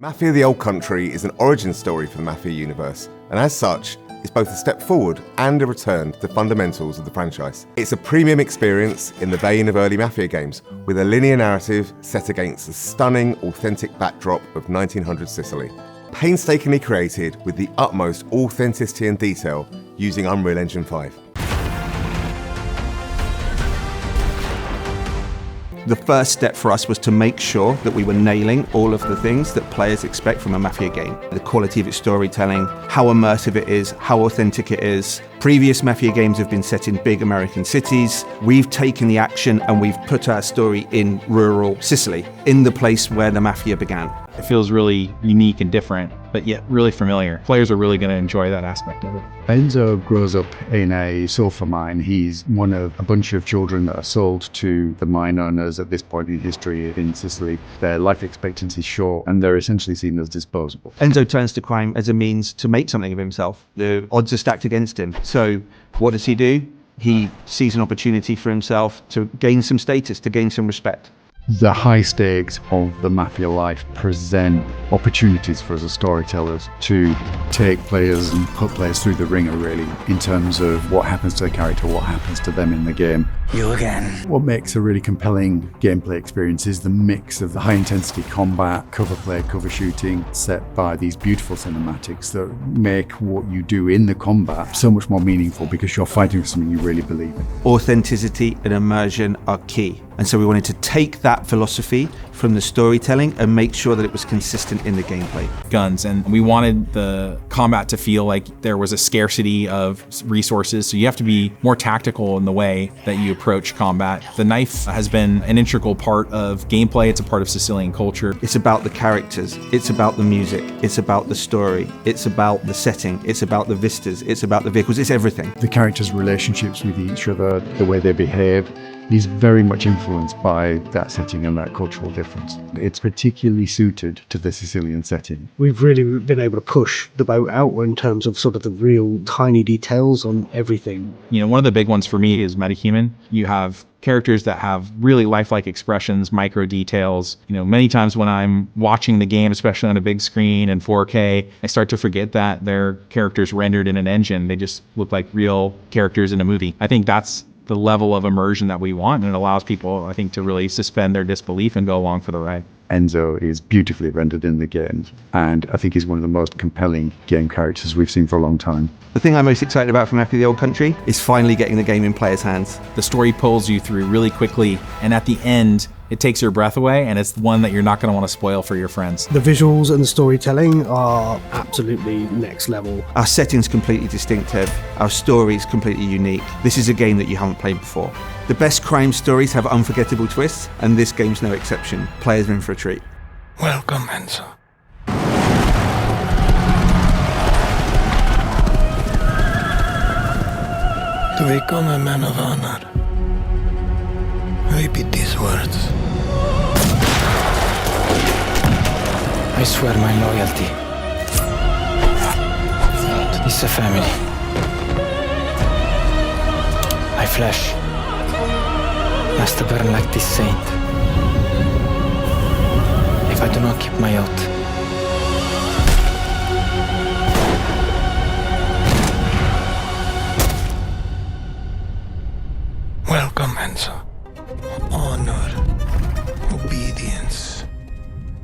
Mafia: The Old Country is an origin story for the Mafia universe, and as such, it's both a step forward and a return to the fundamentals of the franchise. It's a premium experience in the vein of early Mafia games, with a linear narrative set against the stunning, authentic backdrop of 1900s Sicily. Painstakingly created with the utmost authenticity and detail using Unreal Engine 5. The first step for us was to make sure that we were nailing all of the things that players expect from a Mafia game. The quality of its storytelling, how immersive it is, how authentic it is. Previous Mafia games have been set in big American cities. We've taken the action and we've put our story in rural Sicily, in the place where the Mafia began. It feels really unique and different, but yet really familiar. Players are really going to enjoy that aspect of it. Enzo grows up in a sulfur mine. He's one of a bunch of children that are sold to the mine owners at this point in history in Sicily. Their life expectancy is short and they're essentially seen as disposable. Enzo turns to crime as a means to make something of himself. The odds are stacked against him. So what does he do? He sees an opportunity for himself to gain some status, to gain some respect. The high stakes of the Mafia life present opportunities for us as storytellers to take players and put players through the ringer, really, in terms of what happens to the character, what happens to them in the game. You again. What makes a really compelling gameplay experience is the mix of the high intensity combat, cover play, cover shooting, set by these beautiful cinematics that make what you do in the combat so much more meaningful because you're fighting for something you really believe in. Authenticity and immersion are key. And so we wanted to take that philosophy from the storytelling and make sure that it was consistent in the gameplay. Guns, and we wanted the combat to feel like there was a scarcity of resources, so you have to be more tactical in the way that you approach combat. The knife has been an integral part of gameplay. It's a part of Sicilian culture. It's about the characters, it's about the music, it's about the story, it's about the setting, it's about the vistas, it's about the vehicles, it's everything. The characters' relationships with each other, the way they behave, is very much influenced by that setting and that cultural difference. It's particularly suited to the Sicilian setting. We've really been able to push the boat out in terms of sort of the real tiny details on everything. You know, one of the big ones for me is metahuman. You have characters that have really lifelike expressions, micro details. You know, many times when I'm watching the game, especially on a big screen in 4K, I start to forget that they're characters rendered in an engine. They just look like real characters in a movie. I think that's the level of immersion that we want, and it allows people, I think, to really suspend their disbelief and go along for the ride. Enzo is beautifully rendered in the game, and I think he's one of the most compelling game characters we've seen for a long time. The thing I'm most excited about from Mafia: The Old Country is finally getting the game in players' hands. The story pulls you through really quickly, and at the end, it takes your breath away, and it's one that you're not going to want to spoil for your friends. The visuals and the storytelling are absolutely next level. Our setting's completely distinctive, our story's completely unique. This is a game that you haven't played before. The best crime stories have unforgettable twists, and this game's no exception. Players are in for a treat. Welcome, Enzo. To become a man of honor, repeat these words. I swear my loyalty to this family. My flesh must burn like this saint. If I do not keep my oath, welcome, Enzo. Honor, obedience.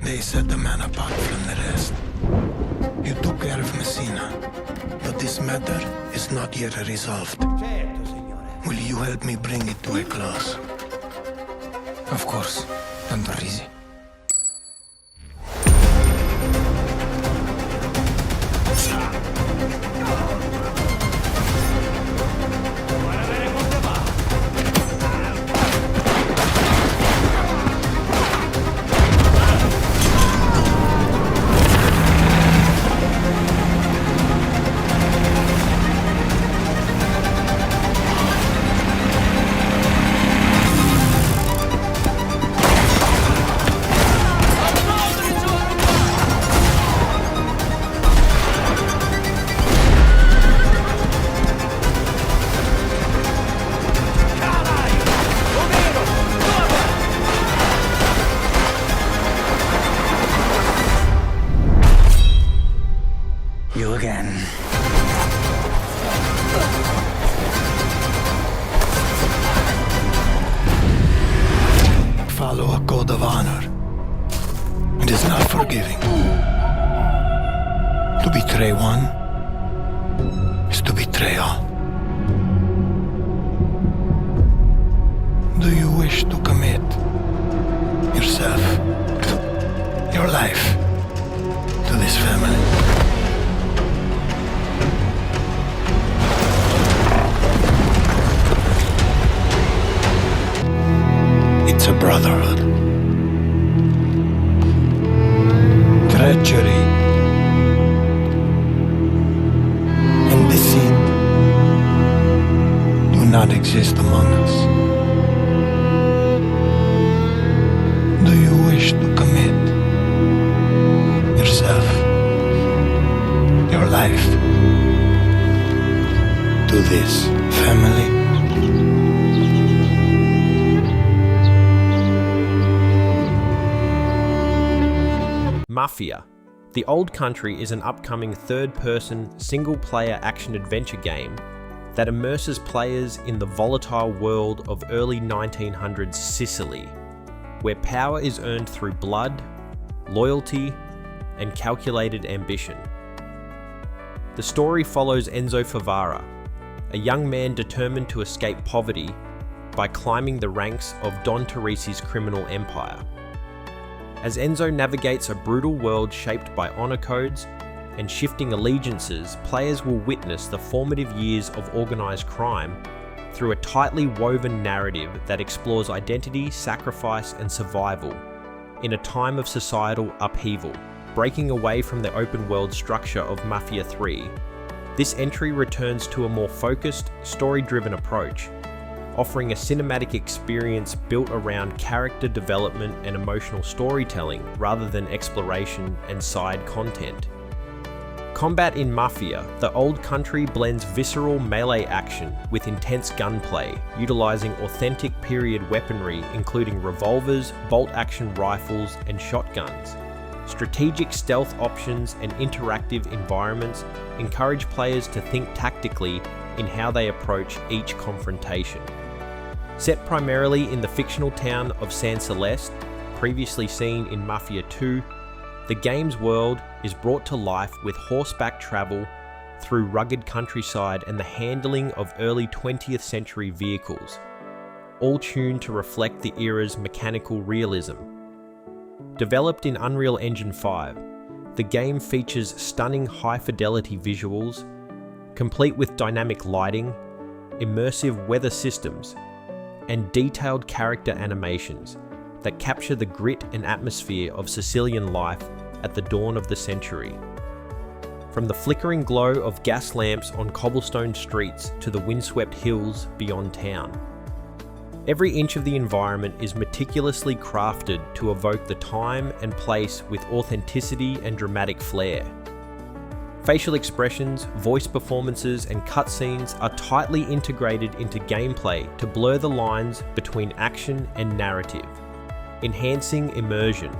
They set the man apart from the rest. You took care of Messina, but this matter is not yet resolved. Will you help me bring it to a close? Of course, Tantorisi. you again. Follow a code of honor. It is not forgiving. To betray one is to betray all. Do you wish to commit yourself, your life, to this family? It's a brotherhood. Treachery and deceit do not exist among us. Do you wish to commit yourself, your life, to this family? Mafia. The Old Country is an upcoming third-person, single-player action-adventure game that immerses players in the volatile world of early 1900s Sicily, where power is earned through blood, loyalty, and calculated ambition. The story follows Enzo Favara, a young man determined to escape poverty by climbing the ranks of Don Teresi's criminal empire. As Enzo navigates a brutal world shaped by honor codes and shifting allegiances, players will witness the formative years of organized crime through a tightly woven narrative that explores identity, sacrifice, and survival in a time of societal upheaval. Breaking away from the open world structure of Mafia 3, this entry returns to a more focused, story-driven approach, offering a cinematic experience built around character development and emotional storytelling rather than exploration and side content. Combat in Mafia, the Old Country blends visceral melee action with intense gunplay, utilizing authentic period weaponry including revolvers, bolt-action rifles, and shotguns. Strategic stealth options and interactive environments encourage players to think tactically in how they approach each confrontation. Set primarily in the fictional town of San Celeste, previously seen in Mafia 2, the game's world is brought to life with horseback travel through rugged countryside and the handling of early 20th century vehicles, all tuned to reflect the era's mechanical realism. Developed in Unreal Engine 5, the game features stunning high-fidelity visuals, complete with dynamic lighting, immersive weather systems, and detailed character animations that capture the grit and atmosphere of Sicilian life at the dawn of the century. From the flickering glow of gas lamps on cobblestone streets to the windswept hills beyond town. Every inch of the environment is meticulously crafted to evoke the time and place with authenticity and dramatic flair. Facial expressions, voice performances, and cutscenes are tightly integrated into gameplay to blur the lines between action and narrative, enhancing immersion.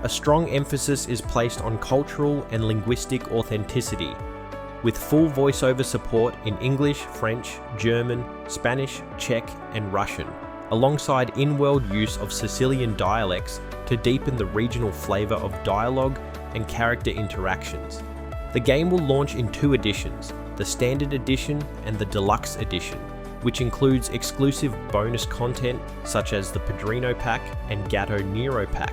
A strong emphasis is placed on cultural and linguistic authenticity, with full voiceover support in English, French, German, Spanish, Czech, and Russian, alongside in-world use of Sicilian dialects to deepen the regional flavour of dialogue and character interactions. The game will launch in 2 editions, the Standard Edition and the Deluxe Edition, which includes exclusive bonus content such as the Padrino Pack and Gatto Nero Pack,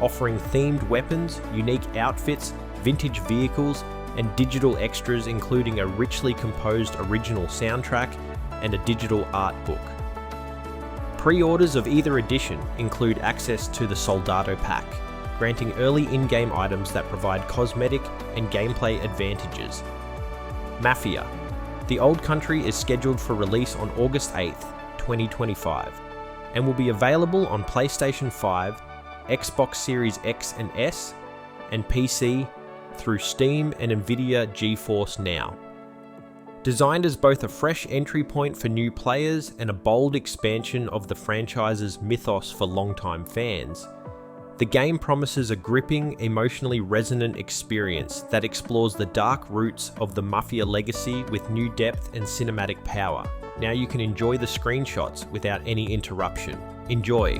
offering themed weapons, unique outfits, vintage vehicles, and digital extras including a richly composed original soundtrack and a digital art book. Pre-orders of either edition include access to the Soldado Pack, granting early in-game items that provide cosmetic and gameplay advantages. Mafia. The Old Country is scheduled for release on August 8th, 2025, and will be available on PlayStation 5, Xbox Series X and S, and PC through Steam and Nvidia GeForce Now. Designed as both a fresh entry point for new players and a bold expansion of the franchise's mythos for longtime fans, The game promises a gripping, emotionally resonant experience that explores the dark roots of the Mafia legacy with new depth and cinematic power. Now you can enjoy the screenshots without any interruption. Enjoy!